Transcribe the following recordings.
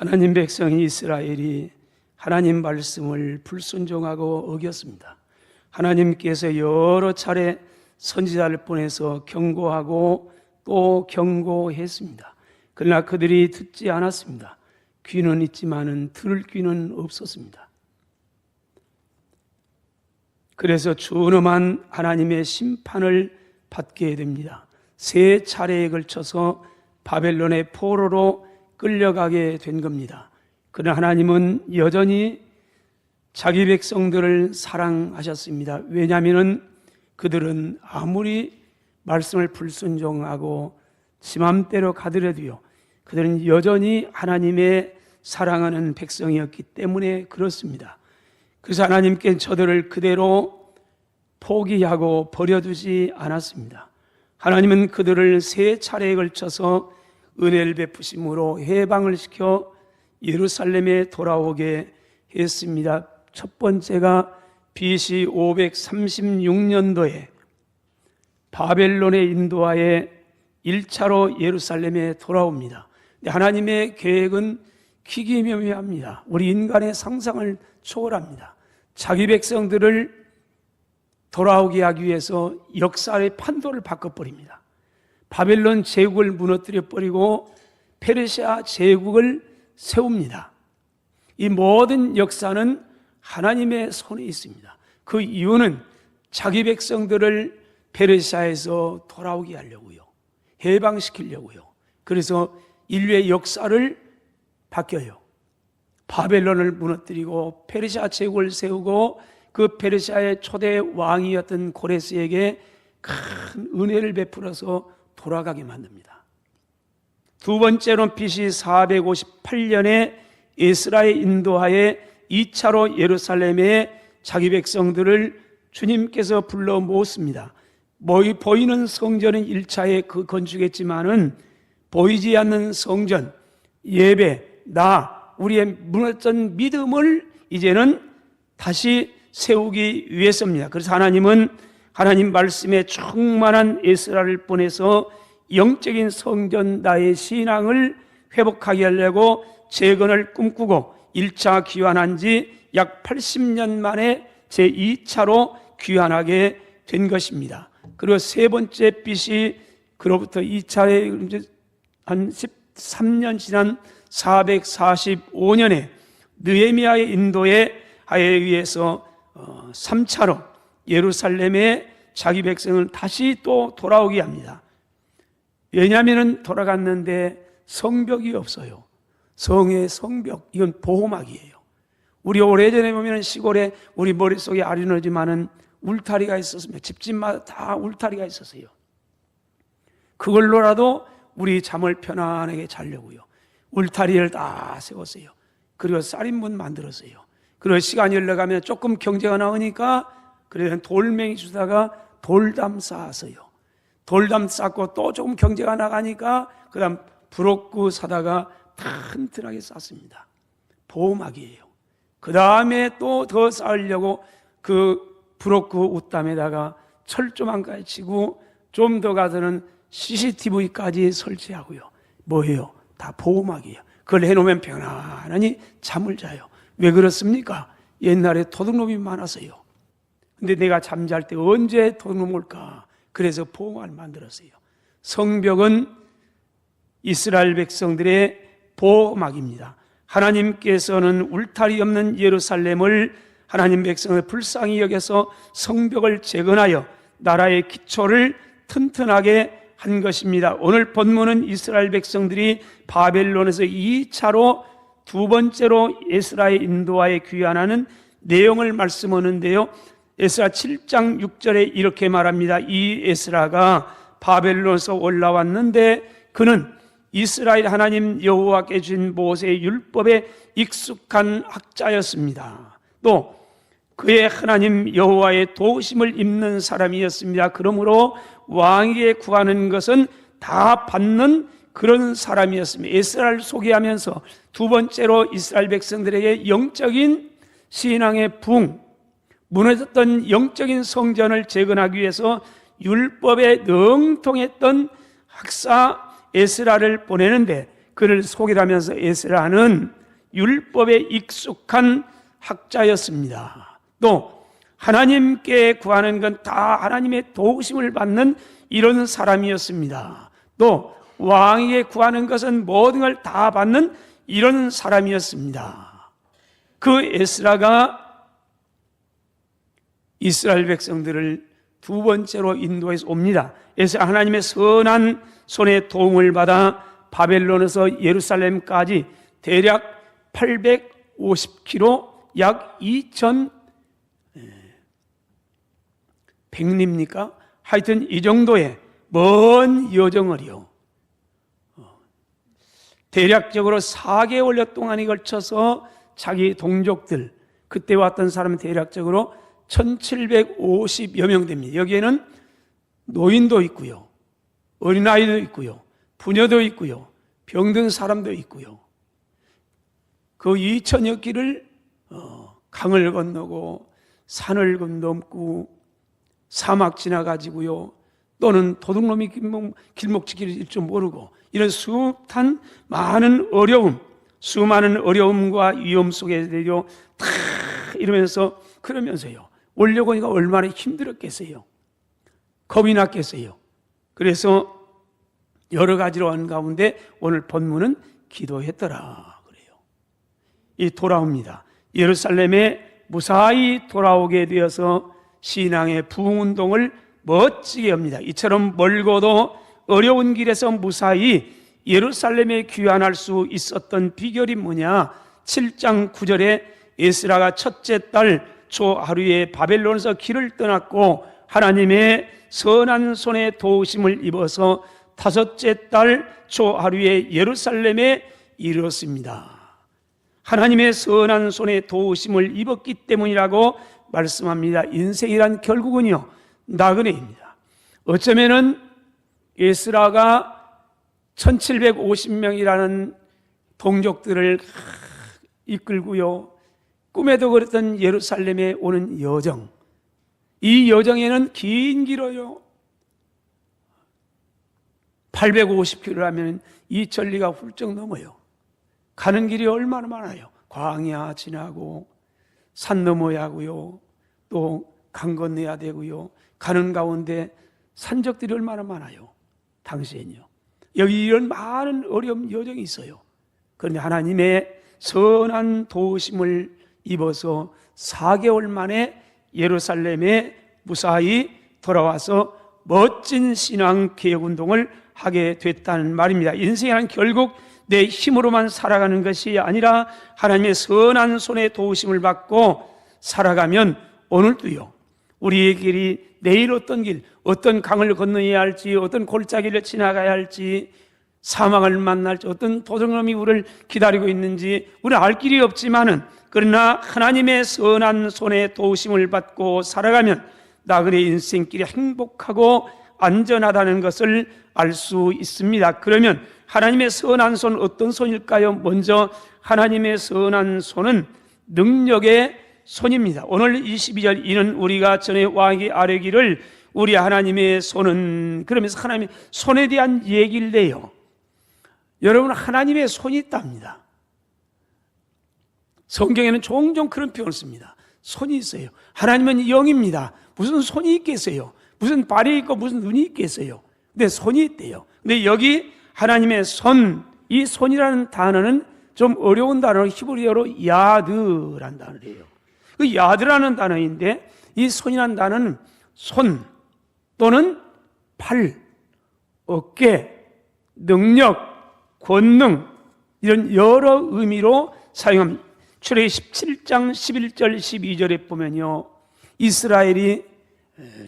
하나님 백성 이스라엘이 하나님 말씀을 불순종하고 어겼습니다. 하나님께서 여러 차례 선지자를 보내서 경고하고 또 경고했습니다. 그러나 그들이 듣지 않았습니다. 귀는 있지만은 들을 귀는 없었습니다. 그래서 준엄한 하나님의 심판을 받게 됩니다. 세 차례에 걸쳐서 바벨론의 포로로 끌려가게 된 겁니다. 그러나 하나님은 여전히 자기 백성들을 사랑하셨습니다. 왜냐하면 그들은 아무리 말씀을 불순종하고 지 맘대로 가더라도요, 그들은 여전히 하나님의 사랑하는 백성이었기 때문에 그렇습니다. 그래서 하나님께서 저들을 그대로 포기하고 버려두지 않았습니다. 하나님은 그들을 세 차례에 걸쳐서 은혜를 베푸심으로 해방을 시켜 예루살렘에 돌아오게 했습니다. 첫 번째가 BC 536년도에 바벨론의 인도하에 1차로 예루살렘에 돌아옵니다. 하나님의 계획은 기기묘묘합니다. 우리 인간의 상상을 초월합니다. 자기 백성들을 돌아오게 하기 위해서 역사의 판도를 바꿔버립니다. 바벨론 제국을 무너뜨려버리고 페르시아 제국을 세웁니다. 이 모든 역사는 하나님의 손에 있습니다. 그 이유는 자기 백성들을 페르시아에서 돌아오게 하려고요, 해방시키려고요. 그래서 인류의 역사를 바뀌어요. 바벨론을 무너뜨리고 페르시아 제국을 세우고 그 페르시아의 초대 왕이었던 고레스에게 큰 은혜를 베풀어서 돌아가게 만듭니다. 두 번째로는 BC 458년에 에스라의 인도하에 2차로 예루살렘에 자기 백성들을 주님께서 불러 모았습니다. 보이는 성전은 1차에 건축했지만은 보이지 않는 성전, 예배, 우리의 무너졌던 믿음을 이제는 다시 세우기 위해서입니다. 그래서 하나님은 하나님 말씀에 충만한 에스라를 보내서 영적인 성전 나의 신앙을 회복하게 하려고 재건을 꿈꾸고 1차 귀환한 지 약 80년 만에 제2차로 귀환하게 된 것입니다. 그리고 세 번째 빛이 그로부터 2차에 한 13년 지난 445년에 느헤미야의 인도에 하에 의해서 3차로 예루살렘에 자기 백성을 다시 또 돌아오게 합니다. 왜냐하면 돌아갔는데 성벽이 없어요. 성의 성벽, 이건 보호막이에요. 우리 오래전에 보면 시골에 우리 머릿속에 아리너지만은 울타리가 있었습니다. 집집마다 다 울타리가 있었어요. 그걸로라도 우리 잠을 편안하게 자려고요, 울타리를 다 세웠어요. 그리고 쌀인문 만들었어요. 그리고 시간이 흘러가면 조금 경제가 나오니까 그래서 돌멩이 주다가 돌담 쌓았어요. 돌담 쌓고 또 조금 경제가 나가니까 그 다음 부록구 사다가 튼튼하게 쌓습니다. 보호막이에요. 그 다음에 또 더 쌓으려고 그 부록구 웃담에다가 철조망까지 치고 좀 더 가서는 CCTV까지 설치하고요. 뭐예요? 다 보호막이에요. 그걸 해놓으면 편안하니 잠을 자요. 왜 그렇습니까? 옛날에 도둑놈이 많았어요. 근데 내가 잠잘 때 언제 도둑놈 올까? 그래서 보호막을 만들었어요. 성벽은 이스라엘 백성들의 보호막입니다. 하나님께서는 울타리 없는 예루살렘을 하나님 백성을 불쌍히 여겨서 성벽을 재건하여 나라의 기초를 튼튼하게 한 것입니다. 오늘 본문은 이스라엘 백성들이 바벨론에서 2차로 두 번째로 에스라의 인도하에 귀환하는 내용을 말씀하는데요, 에스라 7장 6절에 이렇게 말합니다. 이 에스라가 바벨론에서 올라왔는데 그는 이스라엘 하나님 여호와께 주신 모세의 율법에 익숙한 학자였습니다. 또 그의 하나님 여호와의 도우심을 입는 사람이었습니다. 그러므로 왕에게 구하는 것은 다 받는 그런 사람이었습니다. 에스라를 소개하면서 두 번째로 이스라엘 백성들에게 영적인 신앙의 부흥, 무너졌던 영적인 성전을 재건하기 위해서 율법에 능통했던 학사 에스라를 보내는데 그를 속이라면서 에스라는 율법에 익숙한 학자였습니다. 또 하나님께 구하는 건 다 하나님의 도우심을 받는 이런 사람이었습니다. 또 왕에게 구하는 것은 모든 걸 다 받는 이런 사람이었습니다. 그 에스라가 이스라엘 백성들을 두 번째로 인도해서 옵니다. 에스라 하나님의 선한 손에 도움을 받아 바벨론에서 예루살렘까지 대략 850km, 약 2100리입니까? 하여튼 이 정도의 먼 여정을요, 대략적으로 4개월여 동안에 걸쳐서 자기 동족들, 그때 왔던 사람은 대략적으로 1750여 명 됩니다. 여기에는 노인도 있고요, 어린아이도 있고요, 부녀도 있고요, 병든 사람도 있고요. 그 2000여 길을 강을 건너고 산을 건너고 사막 지나가지고요, 또는 도둑놈이 길목 지킬 줄 모르고 이런 숱한 많은 어려움, 수많은 어려움과 위험 속에 내려 다 이러면서 그러면서요, 오려고 하니까 얼마나 힘들었겠어요. 겁이 났겠어요. 그래서 여러 가지로 한 가운데 오늘 본문은 기도했더라 그래요. 이 돌아옵니다. 예루살렘에 무사히 돌아오게 되어서 신앙의 부흥운동을 멋지게 합니다. 이처럼 멀고도 어려운 길에서 무사히 예루살렘에 귀환할 수 있었던 비결이 뭐냐? 7장 9절에 에스라가 첫째 달 초하루에 바벨론에서 길을 떠났고 하나님의 선한 손에 도우심을 입어서 다섯째 달 초하루에 예루살렘에 이르렀습니다. 하나님의 선한 손에 도우심을 입었기 때문이라고 말씀합니다. 인생이란 결국은요, 나그네입니다. 어쩌면은 에스라가 1750명이라는 동족들을 이끌고요, 꿈에도 그랬던 예루살렘에 오는 여정, 이 여정에는 긴 길어요. 850km라면 이 천리가 훌쩍 넘어요. 가는 길이 얼마나 많아요. 광야 지나고 산 넘어야 하고요, 또 강 건너야 되고요, 가는 가운데 산적들이 얼마나 많아요. 당시엔요. 여기 이런 많은 어려움 여정이 있어요. 그런데 하나님의 선한 도우심을 입어서 4개월 만에 예루살렘에 무사히 돌아와서 멋진 신앙 개혁운동을 하게 됐다는 말입니다. 인생이란 결국 내 힘으로만 살아가는 것이 아니라 하나님의 선한 손에 도우심을 받고 살아가면 오늘도요, 우리의 길이 내일 어떤 길, 어떤 강을 건너야 할지, 어떤 골짜기를 지나가야 할지, 사망을 만날지, 어떤 도둑놈이 우리를 기다리고 있는지 우리는 알 길이 없지만은, 그러나 하나님의 선한 손에 도우심을 받고 살아가면 나그네 인생길이 행복하고 안전하다는 것을 알 수 있습니다. 그러면 하나님의 선한 손, 어떤 손일까요? 먼저 하나님의 선한 손은 능력의 손입니다. 오늘 22절, 이는 우리가 전에 왕에게 아뢰기를 우리 하나님의 손은, 그러면서 하나님의 손에 대한 얘기를 해요. 여러분, 하나님의 손이 있답니다. 성경에는 종종 그런 표현을 씁니다. 손이 있어요. 하나님은 영입니다. 무슨 손이 있겠어요? 무슨 발이 있고 무슨 눈이 있겠어요? 근데 손이 있대요. 근데 여기 하나님의 손, 이 손이라는 단어는 좀 어려운 단어로 히브리어로 야드라는 단어예요. 그 야드라는 단어인데, 이 손이라는 단어는 손 또는 팔, 어깨, 능력, 권능, 이런 여러 의미로 사용합니다. 출애굽기 17장 11절 12절에 보면요, 이스라엘이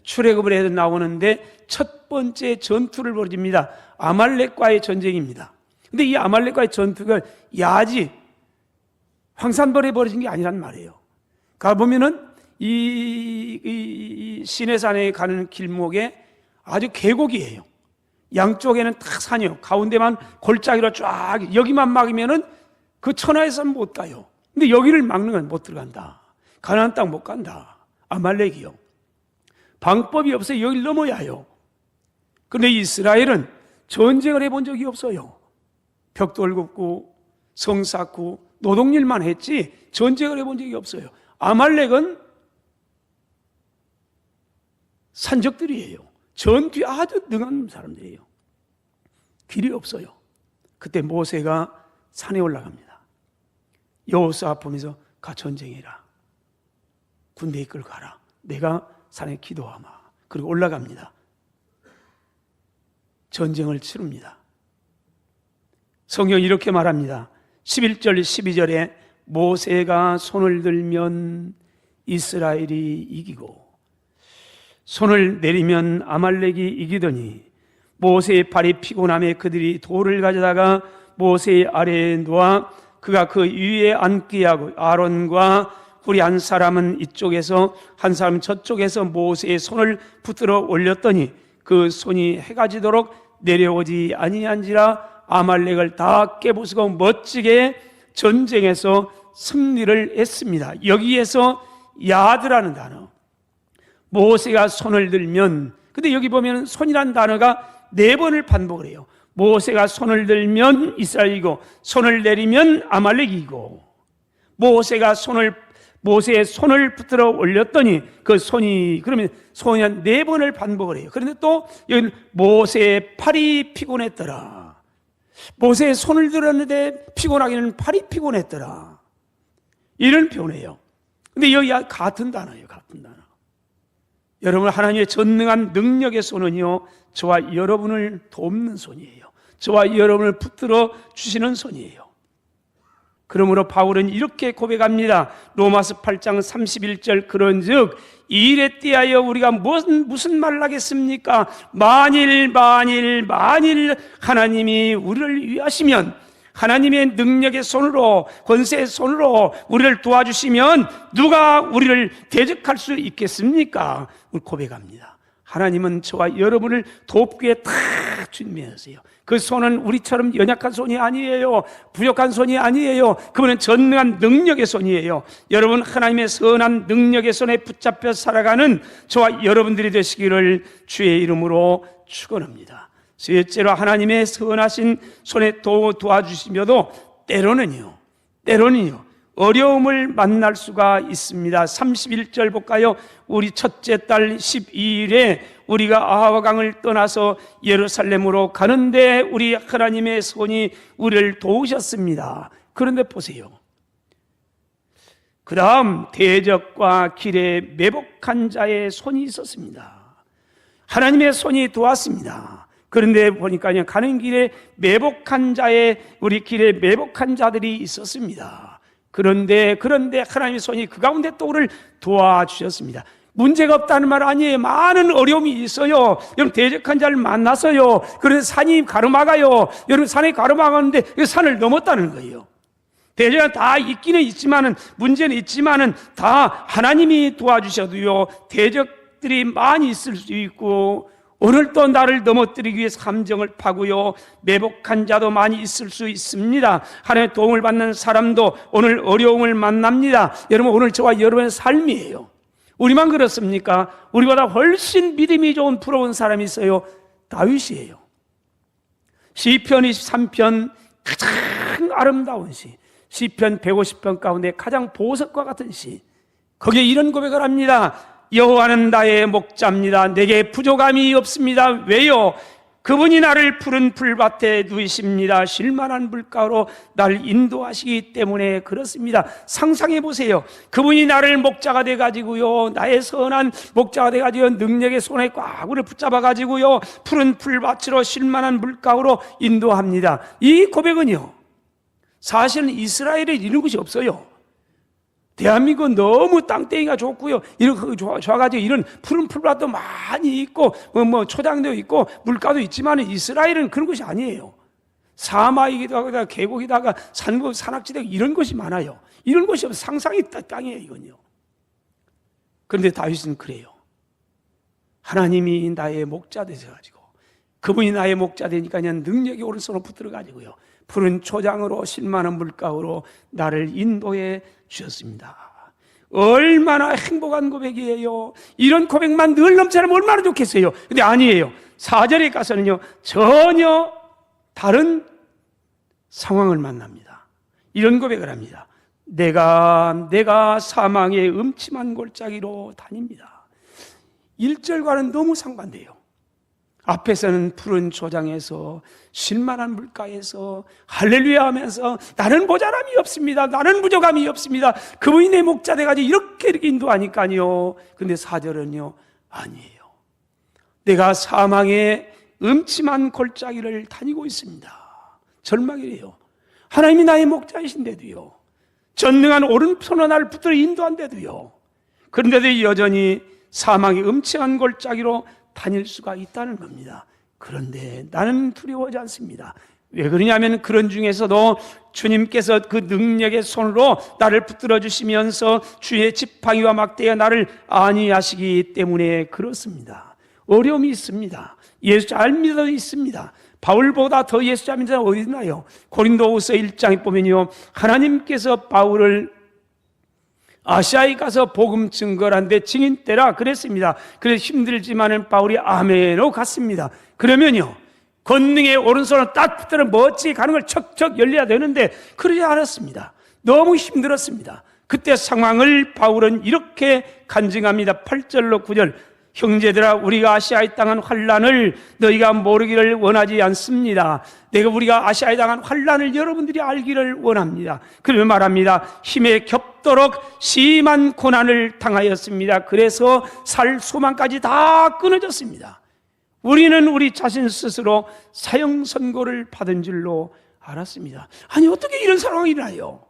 출애굽을 해서 나오는데 첫 번째 전투를 벌입니다. 아말렉과의 전쟁입니다. 근데 이 아말렉과의 전투가 야지, 황산벌에 벌어진 게 아니란 말이에요. 가보면은 이 시내산에 가는 길목에 아주 계곡이에요. 양쪽에는 딱 산이요, 가운데만 골짜기로 쫙, 여기만 막으면은 그 천하에서는 못 가요. 근데 여기를 막는 건 못 들어간다. 가나안 땅 못 간다. 아말렉이요. 방법이 없어요. 여기를 넘어야 해요. 그런데 이스라엘은 전쟁을 해본 적이 없어요. 벽돌 굽고 성 쌓고 노동일만 했지 전쟁을 해본 적이 없어요. 아말렉은 산적들이에요. 전투에 아주 능한 사람들이에요. 길이 없어요. 그때 모세가 산에 올라갑니다. 여호수아 보면서 가 전쟁해라. 군대 이끌고 가라. 내가 산에 기도하마. 그리고 올라갑니다. 전쟁을 치릅니다. 성경이 이렇게 말합니다. 11절 12절에 모세가 손을 들면 이스라엘이 이기고 손을 내리면 아말렉이 이기더니 모세의 발이 피곤함에 그들이 돌을 가져다가 모세의 아래에 놓아 그가 그 위에 앉게 하고 아론과 우리 한 사람은 이쪽에서 한 사람은 저쪽에서 모세의 손을 붙들어 올렸더니 그 손이 해가 지도록 내려오지 아니한지라 아말렉을 다 깨부수고 멋지게 전쟁에서 승리를 했습니다. 여기에서 야드라는 단어, 모세가 손을 들면, 근데 여기 보면 손이라는 단어가 4번을 반복을 해요. 모세가 손을 들면 이스라엘이고 손을 내리면 아말렉이고 모세의 손을 붙들어 올렸더니 그 손이, 그러면 손이 한 4번을 반복을 해요. 그런데 또 여기는 모세의 팔이 피곤했더라. 모세의 손을 들었는데 피곤하기는 팔이 피곤했더라. 이런 표현이에요. 근데 여기 같은 단어예요. 같은 단어. 여러분, 하나님의 전능한 능력의 손은요, 저와 여러분을 돕는 손이에요. 저와 여러분을 붙들어 주시는 손이에요. 그러므로 바울은 이렇게 고백합니다. 로마서 8장 31절 그런즉 이 일에 대하여 우리가 무슨 말을 하겠습니까? 만일 하나님이 우리를 위하시면, 하나님의 능력의 손으로, 권세의 손으로 우리를 도와주시면 누가 우리를 대적할 수 있겠습니까? 우리 고백합니다. 하나님은 저와 여러분을 돕기에 다 준비하세요. 그 손은 우리처럼 연약한 손이 아니에요. 부족한 손이 아니에요. 그분은 전능한 능력의 손이에요. 여러분, 하나님의 선한 능력의 손에 붙잡혀 살아가는 저와 여러분들이 되시기를 주의 이름으로 축원합니다. 셋째로, 하나님의 선하신 손에 도와주시며도 때로는요 어려움을 만날 수가 있습니다. 31절 볼까요? 우리 첫째 달 12일에 우리가 아하강을 떠나서 예루살렘으로 가는데 우리 하나님의 손이 우리를 도우셨습니다. 그런데 보세요, 그 다음 대적과 길에 매복한 자의 손이 있었습니다. 하나님의 손이 도왔습니다. 그런데 보니까 가는 길에 우리 길에 매복한 자들이 있었습니다. 그런데 하나님의 손이 그 가운데 또 우리를 도와주셨습니다. 문제가 없다는 말 아니에요. 많은 어려움이 있어요. 여러분, 대적한 자를 만나서요, 그래서 산이 가로막아요. 여러분, 산이 가로막았는데 그 산을 넘었다는 거예요. 대적은 다 있기는 있지만은, 문제는 있지만은 다 하나님이 도와주셔도요, 대적들이 많이 있을 수 있고, 오늘 또 나를 넘어뜨리기 위해서 함정을 파고요, 매복한 자도 많이 있을 수 있습니다. 하나님의 도움을 받는 사람도 오늘 어려움을 만납니다. 여러분, 오늘 저와 여러분의 삶이에요. 우리만 그렇습니까? 우리보다 훨씬 믿음이 좋은 부러운 사람이 있어요. 다윗이에요. 시편 23편 가장 아름다운 시, 시편 150편 가운데 가장 보석과 같은 시, 거기에 이런 고백을 합니다. 여호와는 나의 목자입니다. 내게 부족함이 없습니다. 왜요? 그분이 나를 푸른 풀밭에 누이십니다. 쉴만한 물가로 나를 인도하시기 때문에 그렇습니다. 상상해 보세요. 그분이 나를 목자가 돼가지고요, 나의 선한 목자가 돼가지고 능력의 손에 꽉 우리를 붙잡아가지고요, 푸른 풀밭으로 쉴만한 물가로 인도합니다. 이 고백은요, 사실은 이스라엘에 이런 것이 없어요. 대한민국은 너무 땅덩이가 좋고요, 이렇게 좋아가지고 이런 푸른 풀밭도 많이 있고 초장도 있고 물가도 있지만 이스라엘은 그런 것이 아니에요. 사막이기도 하고 계곡이다가 산악지대 이런 것이 많아요. 이런 것이 없어요. 상상의 땅이에요, 이건요. 그런데 다윗은 그래요. 하나님이 나의 목자 되셔가지고, 그분이 나의 목자 되니까 그냥 능력이 오른손으로 붙들어가지고요, 푸른 초장으로 쉴만한 물가로 나를 인도해 주셨습니다. 얼마나 행복한 고백이에요. 이런 고백만 늘 넘쳐나면 얼마나 좋겠어요. 근데 아니에요. 4절에 가서는요, 전혀 다른 상황을 만납니다. 이런 고백을 합니다. 내가 사망의 음침한 골짜기로 다닙니다. 1절과는 너무 상반돼요. 앞에서는 푸른 초장에서 쉴만한 물가에서 할렐루야 하면서 나는 모자람이 없습니다. 나는 부족함이 없습니다. 그분이 내 목자 돼가지고 이렇게 인도하니까요. 근데 4절은요, 아니에요. 내가 사망의 음침한 골짜기를 다니고 있습니다. 절망이래요. 하나님이 나의 목자이신데도요, 전능한 오른손으로 나를 붙들어 인도한데도요, 그런데도 여전히 사망의 음침한 골짜기로 다닐 수가 있다는 겁니다. 그런데 나는 두려워하지 않습니다. 왜 그러냐면 그런 중에서도 주님께서 그 능력의 손으로 나를 붙들어 주시면서 주의 지팡이와 막대가 나를 안위하시기 때문에 그렇습니다. 어려움이 있습니다. 예수 잘 믿어 있습니다. 바울보다 더 예수 잘 믿는 사람 어디 있나요? 고린도후서 1장에 보면요, 하나님께서 바울을 아시아에 가서 복음 증거를 하는데 증인 때라 그랬습니다. 그래서 힘들지만은 바울이 아멘으로 갔습니다. 그러면요, 권능의 오른손을 딱 붙들어 멋지게 가는 걸 척척 열려야 되는데 그러지 않았습니다. 너무 힘들었습니다. 그때 상황을 바울은 이렇게 간증합니다. 8절로 9절. 형제들아, 우리가 아시아에 당한 환난을 너희가 모르기를 원하지 않습니다. 우리가 아시아에 당한 환난을 여러분들이 알기를 원합니다. 그러면 말합니다. 힘에 겹도록 심한 고난을 당하였습니다. 그래서 살 소망까지 다 끊어졌습니다. 우리는 우리 자신 스스로 사형 선고를 받은 줄로 알았습니다. 아니, 어떻게 이런 상황이 일어나요?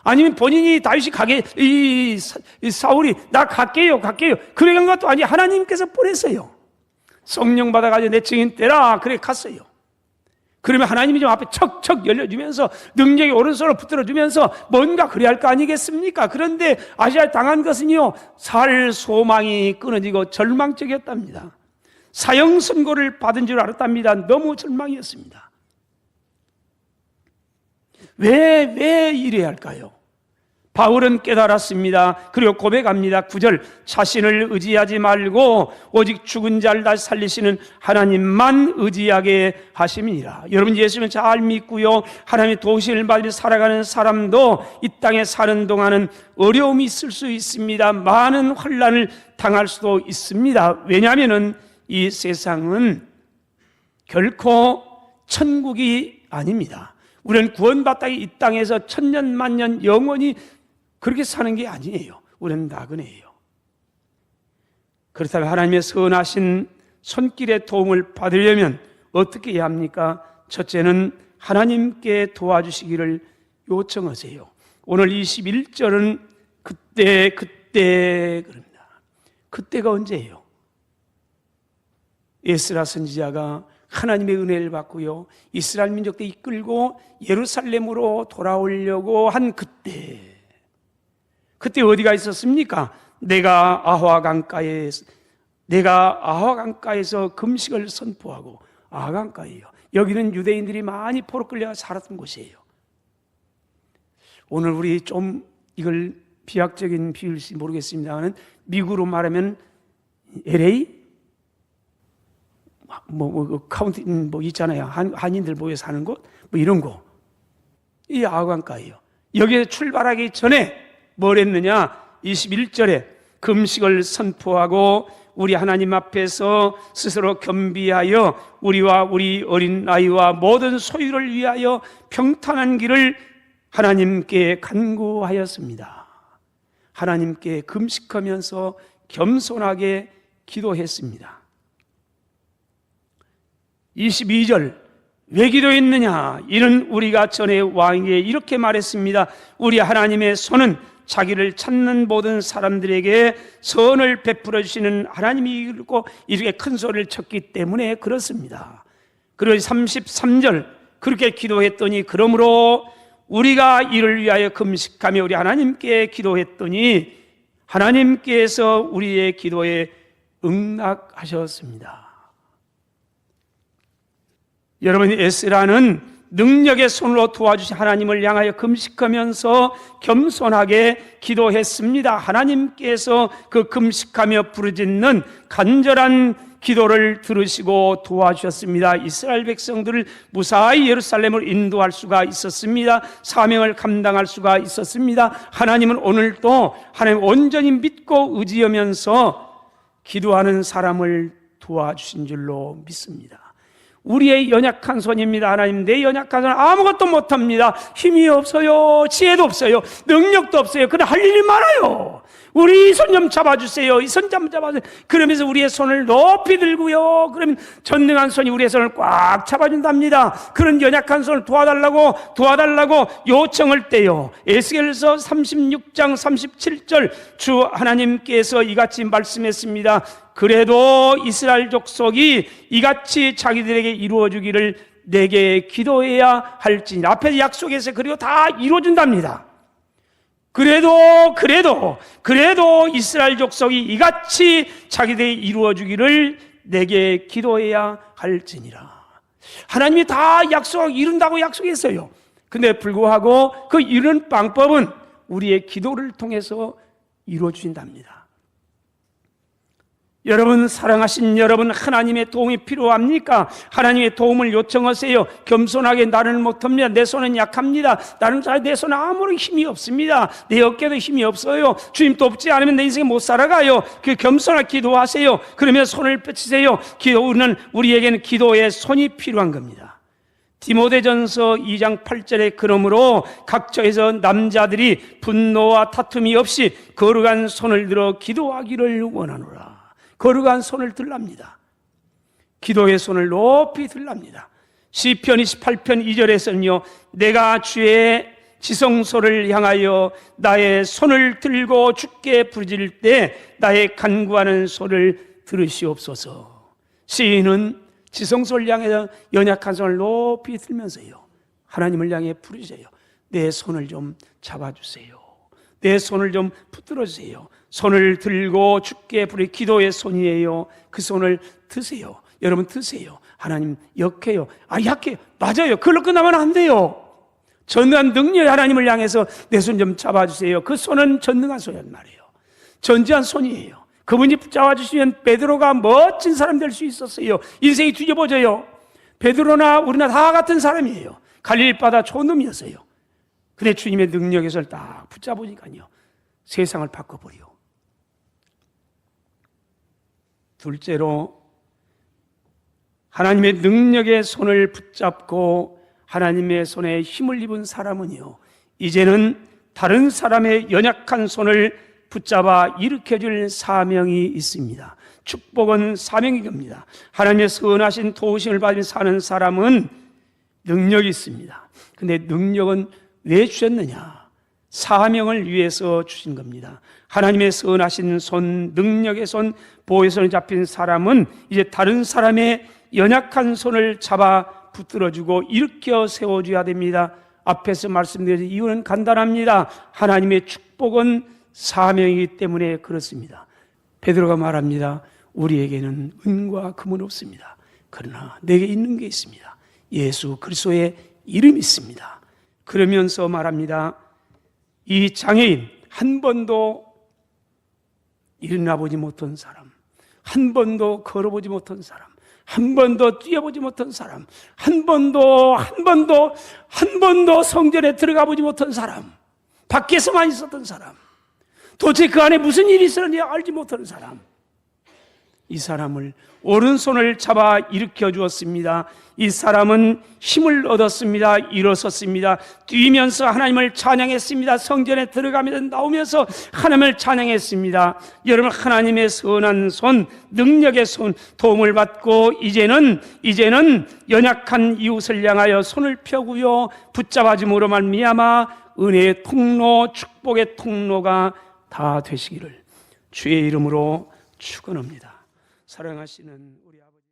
아니면 본인이 다윗이 이 사울이 나 갈게요 그래 간 것도 아니, 하나님께서 보냈어요. 성령 받아가지고 내 증인 되라 그래 갔어요. 그러면 하나님이 좀 앞에 척척 열려주면서 능력의 오른손을 붙들어주면서 뭔가 그래야 할 거 아니겠습니까? 그런데 아시아에 당한 것은요, 살 소망이 끊어지고 절망적이었답니다. 사형 선고를 받은 줄 알았답니다. 너무 절망이었습니다. 왜 이래야 할까요? 바울은 깨달았습니다. 그리고 고백합니다. 9절. 자신을 의지하지 말고 오직 죽은 자를 다시 살리시는 하나님만 의지하게 하심이니라. 여러분, 예수님을 잘 믿고요, 하나님의 도우심을 받으며 살아가는 사람도 이 땅에 사는 동안은 어려움이 있을 수 있습니다. 많은 환난을 당할 수도 있습니다. 왜냐하면 이 세상은 결코 천국이 아닙니다. 우리는 구원받다 이 땅에서 천년 만년 영원히 그렇게 사는 게 아니에요. 우리는 나그네예요. 그렇다면 하나님의 선하신 손길의 도움을 받으려면 어떻게 해야 합니까? 첫째는 하나님께 도와주시기를 요청하세요. 오늘 21절은 그때 그럽니다. 그때가 언제예요? 에스라 선지자가 하나님의 은혜를 받고요, 이스라엘 민족들 이끌고 예루살렘으로 돌아오려고 한 그때 어디가 있었습니까? 내가 아화 강가에서 금식을 선포하고, 아화 강가예요. 여기는 유대인들이 많이 포로 끌려 살았던 곳이에요. 오늘 우리 좀 이걸 비약적인 비유일지 모르겠습니다만, 미국으로 말하면 LA 카운티 있잖아요. 한인들 모여 사는 곳, 이런 곳. 이 아화 강가예요. 여기에 출발하기 전에 뭘 했느냐? 21절에 금식을 선포하고 우리 하나님 앞에서 스스로 겸비하여 우리와 우리 어린 아이와 모든 소유를 위하여 평탄한 길을 하나님께 간구하였습니다. 하나님께 금식하면서 겸손하게 기도했습니다. 22절, 왜 기도했느냐? 이는 우리가 전에 왕에게 이렇게 말했습니다. 우리 하나님의 손은 자기를 찾는 모든 사람들에게 선을 베풀어 주시는 하나님이 이르고 이렇게 큰 소리를 쳤기 때문에 그렇습니다. 그리고 33절, 그렇게 기도했더니 그러므로 우리가 이를 위하여 금식하며 우리 하나님께 기도했더니 하나님께서 우리의 기도에 응답하셨습니다. 여러분, 에스라는 능력의 손으로 도와주신 하나님을 향하여 금식하면서 겸손하게 기도했습니다. 하나님께서 그 금식하며 부르짖는 간절한 기도를 들으시고 도와주셨습니다. 이스라엘 백성들을 무사히 예루살렘을 인도할 수가 있었습니다. 사명을 감당할 수가 있었습니다. 하나님은 오늘도 하나님 온전히 믿고 의지하면서 기도하는 사람을 도와주신 줄로 믿습니다. 우리의 연약한 손입니다. 하나님, 내 연약한 손 아무것도 못합니다. 힘이 없어요. 지혜도 없어요. 능력도 없어요. 그러나 할 일이 많아요. 우리 손 좀 잡아주세요. 이 손 좀 잡아주세요. 그러면서 우리의 손을 높이 들고요. 그러면 전능한 손이 우리의 손을 꽉 잡아준답니다. 그런 연약한 손을 도와달라고 요청할 때요, 에스겔서 36장 37절 주 하나님께서 이같이 말씀했습니다. 그래도 이스라엘 족속이 이같이 자기들에게 이루어주기를 내게 기도해야 할지니. 앞에서 약속해서 그리고 다 이루어준답니다. 그래도 이스라엘 족속이 이같이 자기들에게 이루어주기를 내게 기도해야 할지니라. 하나님이 다 이룬다고 약속했어요. 근데 불구하고 그 이루는 방법은 우리의 기도를 통해서 이루어주신답니다. 여러분, 사랑하신 여러분, 하나님의 도움이 필요합니까? 하나님의 도움을 요청하세요. 겸손하게 나는 못합니다. 내 손은 약합니다. 내 손에 아무런 힘이 없습니다. 내 어깨도 힘이 없어요. 주님 돕지 않으면 내 인생에 못 살아가요. 그 겸손하게 기도하세요. 그러면 손을 뻗치세요. 우리에게는 기도의 손이 필요한 겁니다. 디모데전서 2장 8절에 그러므로 각처에서 남자들이 분노와 다툼이 없이 거룩한 손을 들어 기도하기를 원하노라. 거룩한 손을 들랍니다. 기도의 손을 높이 들랍니다. 시편 28편 2절에서는요, 내가 주의 지성소를 향하여 나의 손을 들고 주께 부르짖을 때 나의 간구하는 소리를 들으시옵소서. 시인은 지성소를 향해서 연약한 손을 높이 들면서요, 하나님을 향해 부르세요. 내 손을 좀 잡아주세요. 내 손을 좀 붙들어 주세요. 손을 들고 주께 부르 기도의 손이에요. 그 손을 드세요. 여러분 드세요. 하나님 약해요. 약해요. 맞아요. 그걸로 끝나면 안 돼요. 전능한 능력의 하나님을 향해서 내 손 좀 잡아주세요. 그 손은 전능한 손이란 말이에요. 전지한 손이에요. 그분이 붙잡아 주시면 베드로가 멋진 사람 될 수 있었어요. 인생이 뒤집어져요. 베드로나 우리나 다 같은 사람이에요. 갈릴리 바다 초놈이었어요. 근데 주님의 능력의 손을 딱 붙잡으니까요, 세상을 바꿔버려. 둘째로, 하나님의 능력의 손을 붙잡고 하나님의 손에 힘을 입은 사람은요, 이제는 다른 사람의 연약한 손을 붙잡아 일으켜줄 사명이 있습니다. 축복은 사명이 겁니다. 하나님의 선하신 도우심을 받으며 사는 사람은 능력이 있습니다. 근데 능력은 왜 주셨느냐? 사명을 위해서 주신 겁니다. 하나님의 선하신 손, 능력의 손, 보호의 손에 잡힌 사람은 이제 다른 사람의 연약한 손을 잡아 붙들어주고 일으켜 세워줘야 됩니다. 앞에서 말씀드린 이유는 간단합니다. 하나님의 축복은 사명이기 때문에 그렇습니다. 베드로가 말합니다. 우리에게는 은과 금은 없습니다. 그러나 내게 있는 게 있습니다. 예수 그리스도의 이름이 있습니다. 그러면서 말합니다. 이 장애인, 한 번도 일어나 보지 못한 사람, 한 번도 걸어보지 못한 사람, 한 번도 뛰어보지 못한 사람, 한 번도 성전에 들어가 보지 못한 사람, 밖에서만 있었던 사람, 도대체 그 안에 무슨 일이 있었는지 알지 못하는 사람, 이 사람을 오른손을 잡아 일으켜 주었습니다. 이 사람은 힘을 얻었습니다. 일어섰습니다. 뛰면서 하나님을 찬양했습니다. 성전에 들어가면서 나오면서 하나님을 찬양했습니다. 여러분, 하나님의 선한 손, 능력의 손, 도움을 받고 이제는 연약한 이웃을 향하여 손을 펴고요, 붙잡아줌으로 말미암아 은혜의 통로, 축복의 통로가 다 되시기를 주의 이름으로 축원합니다. 사랑하시는 우리 아버지,